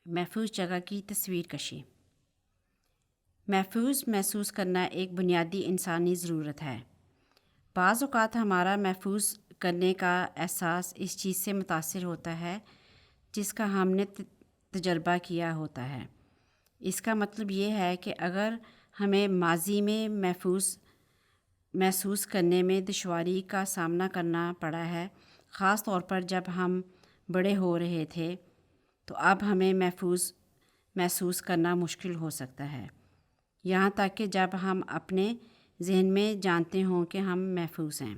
محفوظ جگہ کی تصویر کشی۔ محفوظ محسوس کرنا ایک بنیادی انسانی ضرورت ہے۔ بعض اوقات ہمارا محفوظ کرنے کا احساس اس چیز سے متاثر ہوتا ہے جس کا ہم نے تجربہ کیا ہوتا ہے۔ اس کا مطلب یہ ہے کہ اگر ہمیں ماضی میں محسوس کرنے میں دشواری کا سامنا کرنا پڑا ہے، خاص طور پر جب ہم بڑے ہو رہے تھے، تو اب ہمیں محسوس کرنا مشکل ہو سکتا ہے، یہاں تک کہ جب ہم اپنے ذہن میں جانتے ہوں کہ ہم محفوظ ہیں۔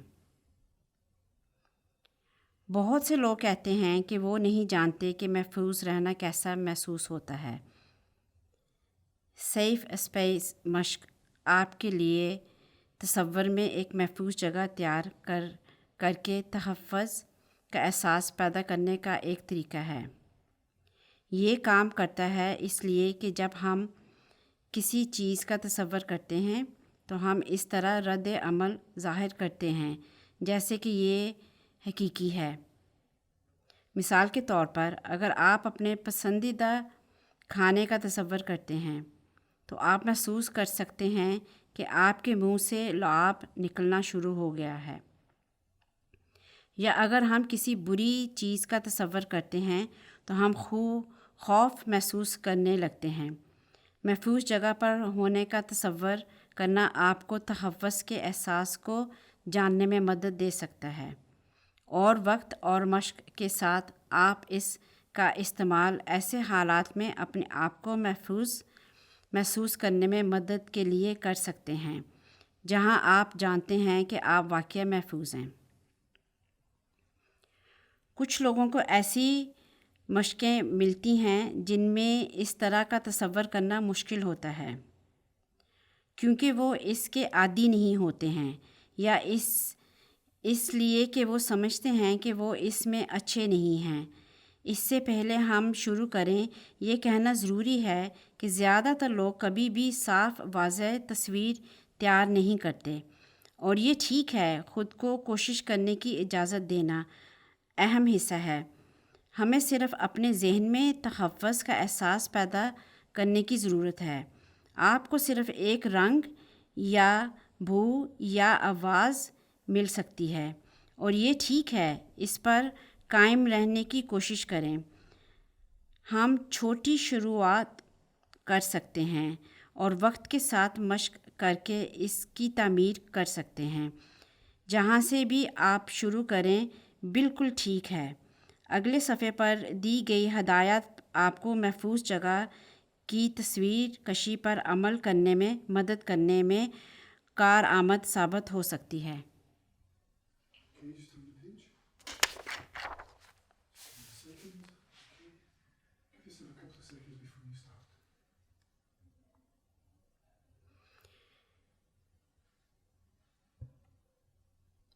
بہت سے لوگ کہتے ہیں کہ وہ نہیں جانتے کہ محفوظ رہنا کیسا محسوس ہوتا ہے۔ سیف اسپیس مشق آپ کے لیے تصور میں ایک محفوظ جگہ تیار کر کے تحفظ کا احساس پیدا کرنے کا ایک طریقہ ہے۔ یہ کام کرتا ہے اس لیے کہ جب ہم کسی چیز کا تصور کرتے ہیں تو ہم اس طرح رد عمل ظاہر کرتے ہیں جیسے کہ یہ حقیقی ہے۔ مثال کے طور پر، اگر آپ اپنے پسندیدہ کھانے کا تصور کرتے ہیں تو آپ محسوس کر سکتے ہیں کہ آپ کے منہ سے لعاب نکلنا شروع ہو گیا ہے۔ یا اگر ہم کسی بری چیز کا تصور کرتے ہیں تو ہم خوف محسوس کرنے لگتے ہیں۔ محفوظ جگہ پر ہونے کا تصور کرنا آپ کو تحفظ کے احساس کو جاننے میں مدد دے سکتا ہے، اور وقت اور مشق کے ساتھ آپ اس کا استعمال ایسے حالات میں اپنے آپ کو محسوس کرنے میں مدد کے لیے کر سکتے ہیں جہاں آپ جانتے ہیں کہ آپ واقعی محفوظ ہیں۔ کچھ لوگوں کو ایسی مشقیں ملتی ہیں جن میں اس طرح کا تصور کرنا مشکل ہوتا ہے کیونکہ وہ اس کے عادی نہیں ہوتے ہیں، یا اس لیے کہ وہ سمجھتے ہیں کہ وہ اس میں اچھے نہیں ہیں۔ اس سے پہلے ہم شروع کریں، یہ کہنا ضروری ہے کہ زیادہ تر لوگ کبھی بھی صاف واضح تصویر تیار نہیں کرتے، اور یہ ٹھیک ہے۔ خود کو کوشش کرنے کی اجازت دینا اہم حصہ ہے۔ ہمیں صرف اپنے ذہن میں تحفظ کا احساس پیدا کرنے کی ضرورت ہے۔ آپ کو صرف ایک رنگ یا بو یا آواز مل سکتی ہے، اور یہ ٹھیک ہے۔ اس پر قائم رہنے کی کوشش کریں۔ ہم چھوٹی شروعات کر سکتے ہیں اور وقت کے ساتھ مشق کر کے اس کی تعمیر کر سکتے ہیں۔ جہاں سے بھی آپ شروع کریں بالکل ٹھیک ہے۔ اگلے صفحے پر دی گئی ہدایات آپ کو محفوظ جگہ کی تصویر کشی پر عمل کرنے میں مدد کرنے میں کارآمد ثابت ہو سکتی ہے۔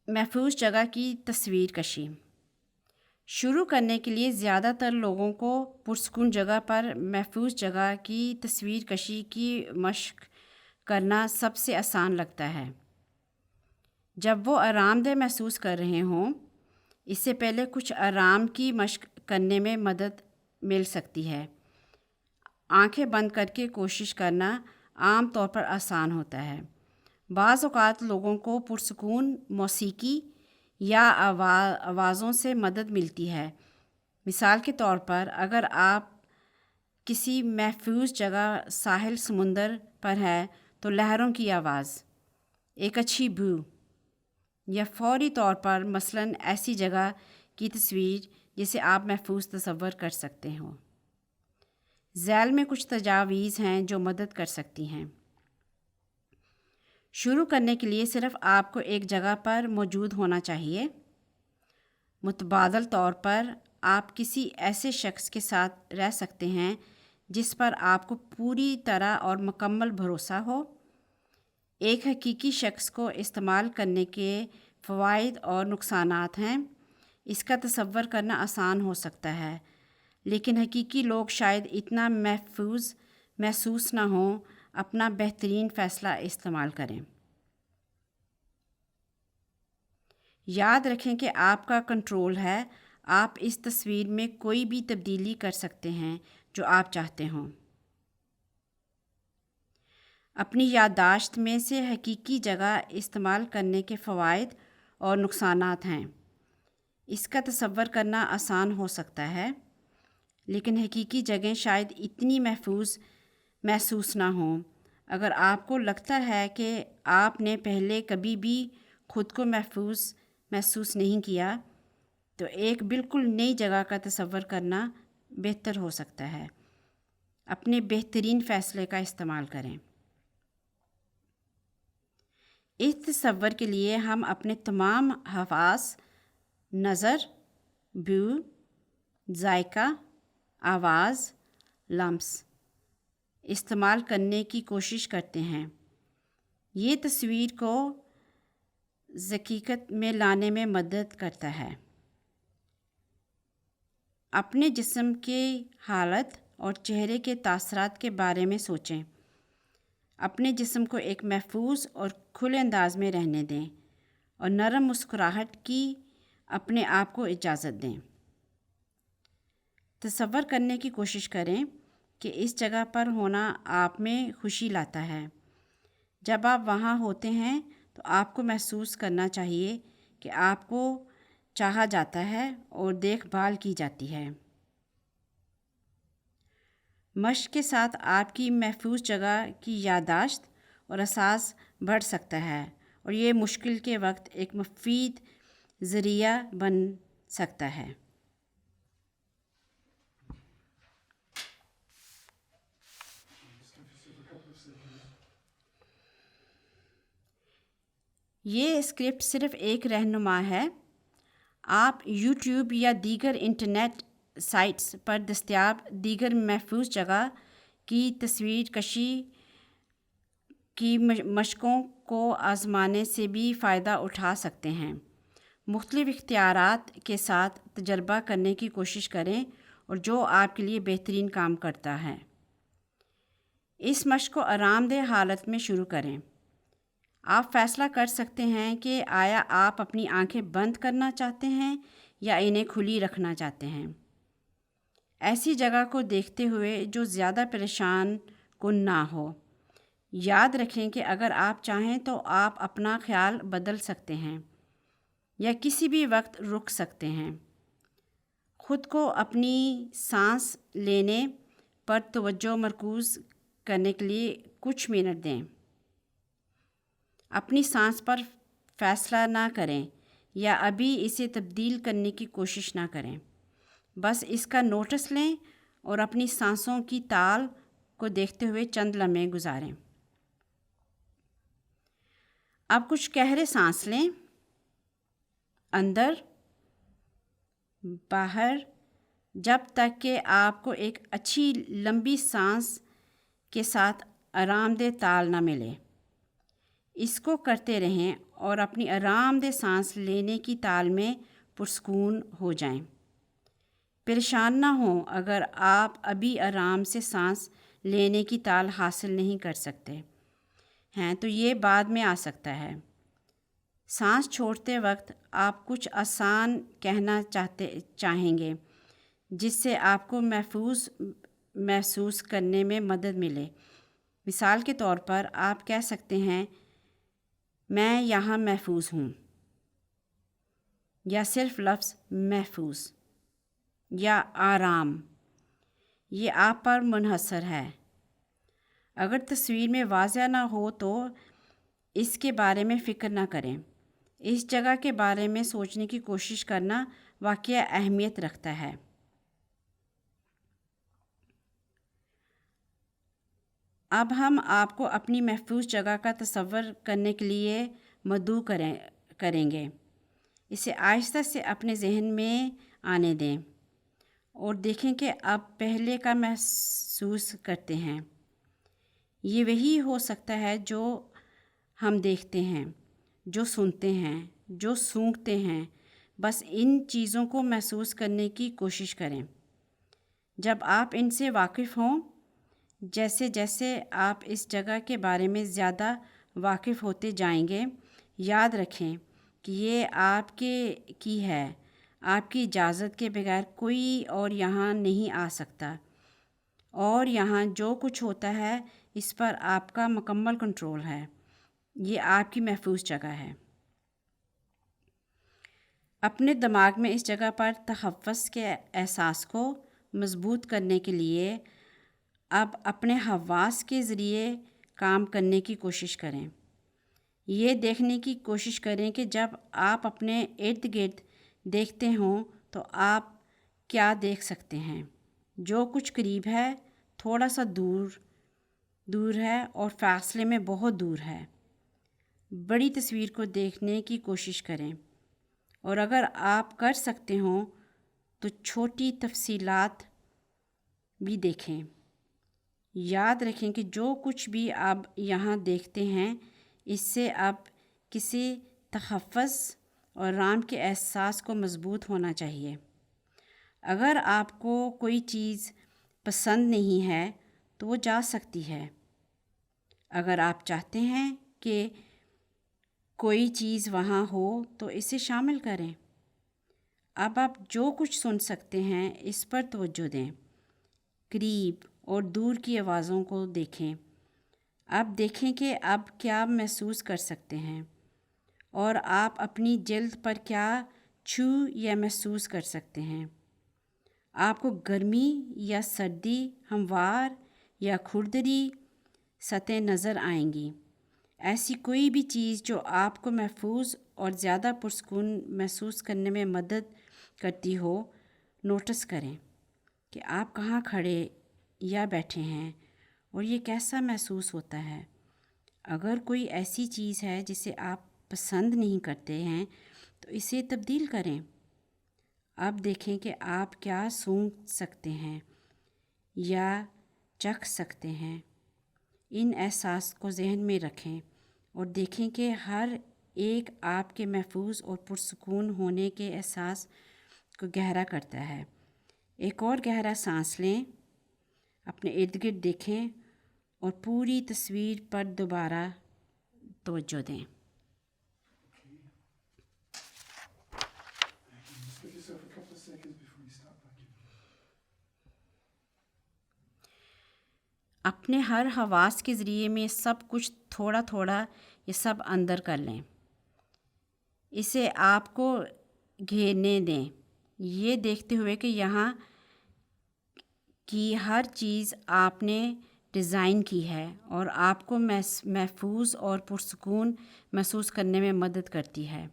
محفوظ جگہ کی تصویر کشی شروع کرنے کے لیے زیادہ تر لوگوں کو پرسکون جگہ پر محفوظ جگہ کی تصویر کشی کی مشق کرنا سب سے آسان لگتا ہے۔ جب وہ آرام دہ محسوس کر رہے ہوں، اس سے پہلے کچھ آرام کی مشق کرنے میں مدد مل سکتی ہے۔ آنکھیں بند کر کے کوشش کرنا عام طور پر آسان ہوتا ہے۔ بعض اوقات لوگوں کو پرسکون موسیقی یا آوازوں سے مدد ملتی ہے۔ مثال کے طور پر، اگر آپ کسی محفوظ جگہ ساحل سمندر پر ہے تو لہروں کی آواز، ایک اچھی بو، یا فوری طور پر مثلاً ایسی جگہ کی تصویر جسے آپ محفوظ تصور کر سکتے ہوں۔ ذیل میں کچھ تجاویز ہیں جو مدد کر سکتی ہیں۔ شروع کرنے کے لیے صرف آپ کو ایک جگہ پر موجود ہونا چاہیے۔ متبادل طور پر آپ کسی ایسے شخص کے ساتھ رہ سکتے ہیں جس پر آپ کو پوری طرح اور مکمل بھروسہ ہو۔ ایک حقیقی شخص کو استعمال کرنے کے فوائد اور نقصانات ہیں۔ اس کا تصور کرنا آسان ہو سکتا ہے، لیکن حقیقی لوگ شاید اتنا محفوظ محسوس نہ ہوں۔ اپنا بہترین فیصلہ استعمال کریں۔ یاد رکھیں کہ آپ کا کنٹرول ہے۔ آپ اس تصویر میں کوئی بھی تبدیلی کر سکتے ہیں جو آپ چاہتے ہوں۔ اپنی یادداشت میں سے حقیقی جگہ استعمال کرنے کے فوائد اور نقصانات ہیں۔ اس کا تصور کرنا آسان ہو سکتا ہے، لیکن حقیقی جگہیں شاید اتنی محفوظ محسوس نہ ہوں۔ اگر آپ کو لگتا ہے کہ آپ نے پہلے کبھی بھی خود کو محسوس نہیں کیا، تو ایک بالکل نئی جگہ کا تصور کرنا بہتر ہو سکتا ہے۔ اپنے بہترین فیصلے کا استعمال کریں۔ اس تصور کے لیے ہم اپنے تمام حواس، نظر، بو، ذائقہ، آواز، لمس استعمال کرنے کی کوشش کرتے ہیں۔ یہ تصویر کو حقیقت میں لانے میں مدد کرتا ہے۔ اپنے جسم کی حالت اور چہرے کے تاثرات کے بارے میں سوچیں۔ اپنے جسم کو ایک محفوظ اور کھلے انداز میں رہنے دیں اور نرم مسکراہٹ کی اپنے آپ کو اجازت دیں۔ تصور کرنے کی کوشش کریں کہ اس جگہ پر ہونا آپ میں خوشی لاتا ہے۔ جب آپ وہاں ہوتے ہیں تو آپ کو محسوس کرنا چاہیے کہ آپ کو چاہا جاتا ہے اور دیکھ بھال کی جاتی ہے۔ مشق کے ساتھ آپ کی محفوظ جگہ کی یادداشت اور احساس بڑھ سکتا ہے، اور یہ مشکل کے وقت ایک مفید ذریعہ بن سکتا ہے۔ یہ اسکرپٹ صرف ایک رہنما ہے۔ آپ یوٹیوب یا دیگر انٹرنیٹ سائٹس پر دستیاب دیگر محفوظ جگہ کی تصویر کشی کی مشقوں کو آزمانے سے بھی فائدہ اٹھا سکتے ہیں۔ مختلف اختیارات کے ساتھ تجربہ کرنے کی کوشش کریں اور جو آپ کے لیے بہترین کام کرتا ہے۔ اس مشق کو آرام دہ حالت میں شروع کریں۔ آپ فیصلہ کر سکتے ہیں کہ آیا آپ اپنی آنکھیں بند کرنا چاہتے ہیں یا انہیں کھلی رکھنا چاہتے ہیں۔ ایسی جگہ کو دیکھتے ہوئے جو زیادہ پریشان کن نہ ہو۔ یاد رکھیں کہ اگر آپ چاہیں تو آپ اپنا خیال بدل سکتے ہیں یا کسی بھی وقت رک سکتے ہیں۔ خود کو اپنی سانس لینے پر توجہ مرکوز کرنے کے لیے کچھ منٹ دیں۔ اپنی سانس پر فیصلہ نہ کریں یا ابھی اسے تبدیل کرنے کی کوشش نہ کریں، بس اس کا نوٹس لیں اور اپنی سانسوں کی تال کو دیکھتے ہوئے چند لمحے گزاریں۔ اب کچھ گہرے سانس لیں، اندر، باہر، جب تک کہ آپ کو ایک اچھی لمبی سانس کے ساتھ آرام دہ تال نہ ملے۔ اس کو کرتے رہیں اور اپنی آرام دہ سانس لینے کی تال میں پرسکون ہو جائیں۔ پریشان نہ ہوں اگر آپ ابھی آرام سے سانس لینے کی تال حاصل نہیں کر سکتے ہیں تو یہ بعد میں آ سکتا ہے۔ سانس چھوڑتے وقت آپ کچھ آسان کہنا چاہیں گے جس سے آپ کو محسوس کرنے میں مدد ملے۔ مثال کے طور پر آپ کہہ سکتے ہیں، میں یہاں محفوظ ہوں، یا صرف لفظ محفوظ یا آرام۔ یہ آپ پر منحصر ہے۔ اگر تصویر میں واضح نہ ہو تو اس کے بارے میں فکر نہ کریں۔ اس جگہ کے بارے میں سوچنے کی کوشش کرنا واقعی اہمیت رکھتا ہے۔ اب ہم آپ کو اپنی محفوظ جگہ کا تصور کرنے کے لیے مدعو کریں گے۔ اسے آہستہ سے اپنے ذہن میں آنے دیں اور دیکھیں کہ آپ پہلے کا محسوس کرتے ہیں۔ یہ وہی ہو سکتا ہے جو ہم دیکھتے ہیں، جو سنتے ہیں، جو سونگھتے ہیں۔ بس ان چیزوں کو محسوس کرنے کی کوشش کریں۔ جب آپ ان سے واقف ہوں، جیسے جیسے آپ اس جگہ کے بارے میں زیادہ واقف ہوتے جائیں گے، یاد رکھیں کہ یہ آپ کی ہے۔ آپ کی اجازت کے بغیر کوئی اور یہاں نہیں آ سکتا، اور یہاں جو کچھ ہوتا ہے اس پر آپ کا مکمل کنٹرول ہے۔ یہ آپ کی محفوظ جگہ ہے۔ اپنے دماغ میں اس جگہ پر تحفظ کے احساس کو مضبوط کرنے کے لیے اب اپنے حواس کے ذریعے کام کرنے کی کوشش کریں۔ یہ دیکھنے کی کوشش کریں کہ جب آپ اپنے ارد گرد دیکھتے ہوں تو آپ کیا دیکھ سکتے ہیں۔ جو کچھ قریب ہے تھوڑا سا دور ہے اور فاصلے میں بہت دور ہے۔ بڑی تصویر کو دیکھنے کی کوشش کریں، اور اگر آپ کر سکتے ہوں تو چھوٹی تفصیلات بھی دیکھیں۔ یاد رکھیں کہ جو کچھ بھی آپ یہاں دیکھتے ہیں اس سے اب کسی تحفظ اور آرام کے احساس کو مضبوط ہونا چاہیے۔ اگر آپ کو کوئی چیز پسند نہیں ہے تو وہ جا سکتی ہے۔ اگر آپ چاہتے ہیں کہ کوئی چیز وہاں ہو تو اسے شامل کریں۔ اب آپ جو کچھ سن سکتے ہیں اس پر توجہ دیں۔ قریب اور دور کی آوازوں کو دیکھیں۔ اب دیکھیں کہ اب کیا محسوس کر سکتے ہیں، اور آپ اپنی جلد پر کیا چھو یا محسوس کر سکتے ہیں۔ آپ کو گرمی یا سردی، ہموار یا کھردری سطح نظر آئیں گی۔ ایسی کوئی بھی چیز جو آپ کو محفوظ اور زیادہ پرسکون محسوس کرنے میں مدد کرتی ہو، نوٹس کریں کہ آپ کہاں کھڑے یا بیٹھے ہیں اور یہ کیسا محسوس ہوتا ہے۔ اگر کوئی ایسی چیز ہے جسے آپ پسند نہیں کرتے ہیں تو اسے تبدیل کریں۔ اب دیکھیں کہ آپ کیا سونگھ سکتے ہیں یا چکھ سکتے ہیں۔ ان احساس کو ذہن میں رکھیں اور دیکھیں کہ ہر ایک آپ کے محفوظ اور پرسکون ہونے کے احساس کو گہرا کرتا ہے۔ ایک اور گہرا سانس لیں، اپنے ارد گرد دیکھیں اور پوری تصویر پر دوبارہ توجہ دیں۔ اپنے ہر حواس کے ذریعے میں سب کچھ تھوڑا تھوڑا یہ سب اندر کر لیں۔ اسے آپ کو گھیرنے دیں، یہ دیکھتے ہوئے کہ یہاں کی ہر چیز آپ نے ڈیزائن کی ہے اور آپ کو محفوظ اور پرسکون محسوس کرنے میں مدد کرتی ہے۔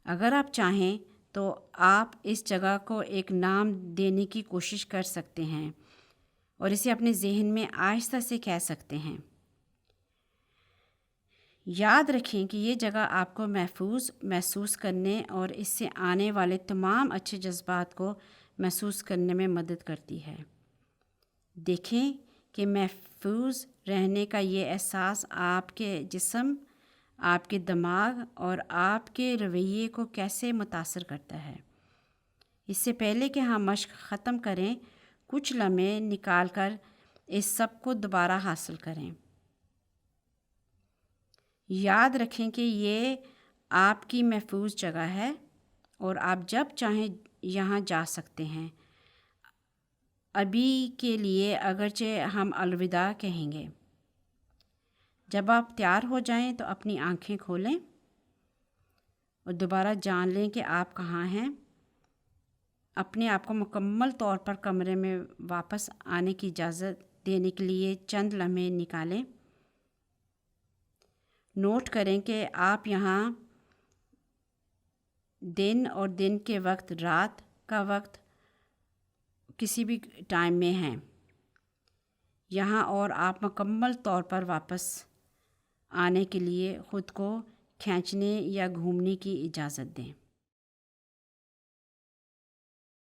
اگر آپ چاہیں تو آپ اس جگہ کو ایک نام دینے کی کوشش کر سکتے ہیں اور اسے اپنے ذہن میں آہستہ سے کہہ سکتے ہیں۔ یاد رکھیں کہ یہ جگہ آپ کو محفوظ محسوس کرنے اور اس سے آنے والے تمام اچھے جذبات کو محسوس کرنے میں مدد کرتی ہے۔ دیکھیں کہ محفوظ رہنے کا یہ احساس آپ کے جسم، آپ کے دماغ اور آپ کے رویے کو کیسے متاثر کرتا ہے۔ اس سے پہلے کہ ہم مشق ختم کریں، کچھ لمحے نکال کر اس سب کو دوبارہ حاصل کریں۔ یاد رکھیں کہ یہ آپ کی محفوظ جگہ ہے اور آپ جب چاہیں یہاں جا سکتے ہیں۔ ابھی کے لیے اگرچہ ہم الوداع کہیں گے۔ جب آپ تیار ہو جائیں تو اپنی آنکھیں کھولیں اور دوبارہ جان لیں کہ آپ کہاں ہیں۔ اپنے آپ کو مکمل طور پر کمرے میں واپس آنے کی اجازت دینے کے لیے چند لمحے نکالیں۔ نوٹ کریں کہ آپ یہاں دن اور دن کے وقت، رات کا وقت، کسی بھی ٹائم میں ہیں یہاں، اور آپ مکمل طور پر واپس آنے کے لیے خود کو کھینچنے یا گھومنے کی اجازت دیں۔